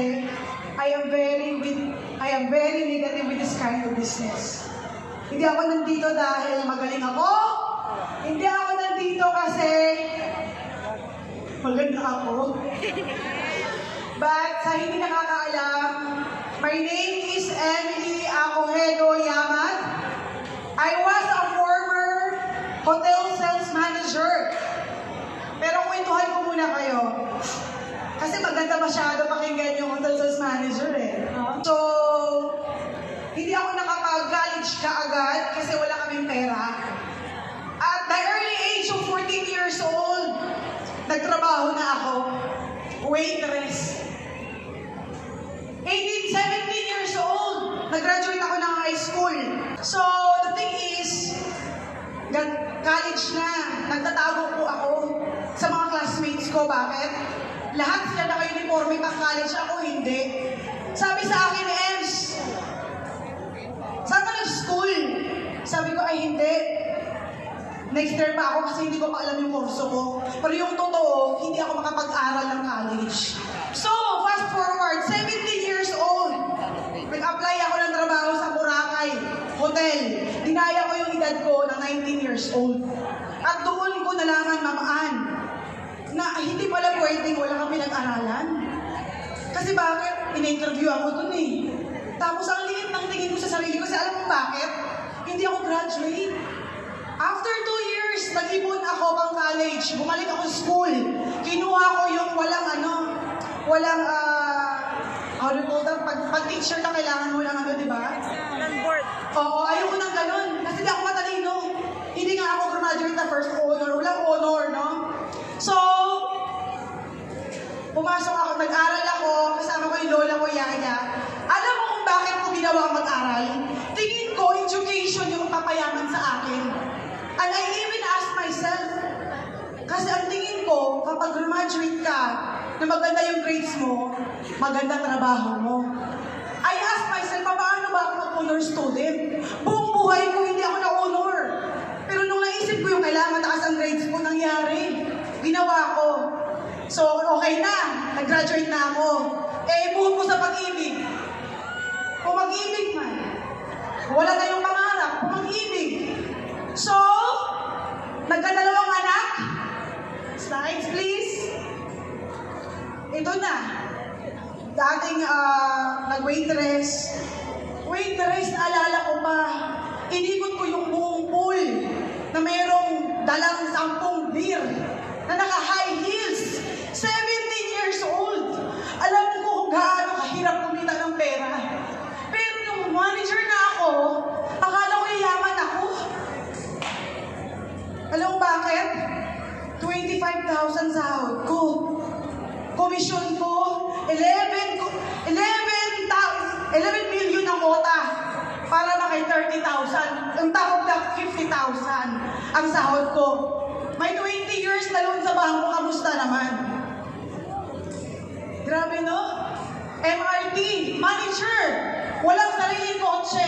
kasi I am very negative with this kind of business. Hindi ako nandito dahil magaling ako. Hindi ako nandito kasi maganda ako. But sa hindi nakakaalam, my name is Emily Acohedo Yamat. I was a former hotel sales manager. Pero kwentuhan ko muna kayo. Kasi maganda masyado pakinggan yung hotel sales manager eh. So, hindi ako nakapag-college kaagad kasi wala kaming pera. At the early age of 14 years old, nagtrabaho na ako. Waitress. 17 years old, nag-graduate ako ng high school. So, the thing is, college na, nagtatago po ako sa mga classmates ko. Bakit? Lahat sila naka-uniforme pang college, ako hindi. Sabi sa akin ni Ems, saan ka nag-school? Sabi ko, ay hindi. Next year pa ako kasi hindi ko pa alam yung kurso ko. Pero yung totoo, hindi ako makapag-aral ng college. So, fast forward, 17 years old. Nag-apply ako ng trabaho sa Boracay Hotel. Dinaya ko yung edad ko na 19 years old. At doon ko nalaman, mamaan, na hindi pala pwedeng wala kang pinag-aralan. Kasi bakit? In-interview ako dun eh. Tapos ang liit ng tingin ko sa sarili ko. Kasi alam mo bakit? Hindi ako graduate. After 2 years, nag-ipon ako pang college. Bumalik ako sa school. Kinuha ko yung walang, how do you call that? Pag teacher ka, kailangan mo lang di ba? Board. Oo, ayoko ng ganun. Kasi di ako matalino. Hindi nga ako graduate na first honor. Walang honor, no? So, pumasok ako, nag-aral ako, kasama ko yung lola ko, yaya. Alam mo kung bakit ko ginawa mag-aral? Tingin ko, education yung papayaman sa akin. And I even asked myself, kasi ang tingin ko, kapag graduate ka, na maganda yung grades mo, maganda trabaho mo. I asked myself, paano ba ako mag-honor student? Buong buhay ko, hindi ako na-honor. Pero nung naisip ko yung kailangan mataas ang grades ko, nangyari. Ginawa ko. So, okay na. Nag-graduate na ako. Eh, buhok ko sa pag-ibig. Kung mag-ibig man. Wala na yung pangarap. Kung mag-ibig. So, nagkadalawang anak. Slides, please. Ito na. Dating nag-waitress. Waitress, naalala ko pa. Inikot ko yung buong pool na mayroong dalang 10 beer na naka-high heels. 17 years old. Alam ko kung gaano kahirap kumita ng pera. Pero yung manager na ako, akala ko yayaman ako. Alam mo bakit? 25,000 sahod ko. Komisyon ko, 11 million ang kota para makay 30,000. Ang tawag na 50,000 ang sahod ko. May 20 years na loan sa bangko, kamusta naman? Grabe no? MRT, manager, walang sariling kotse.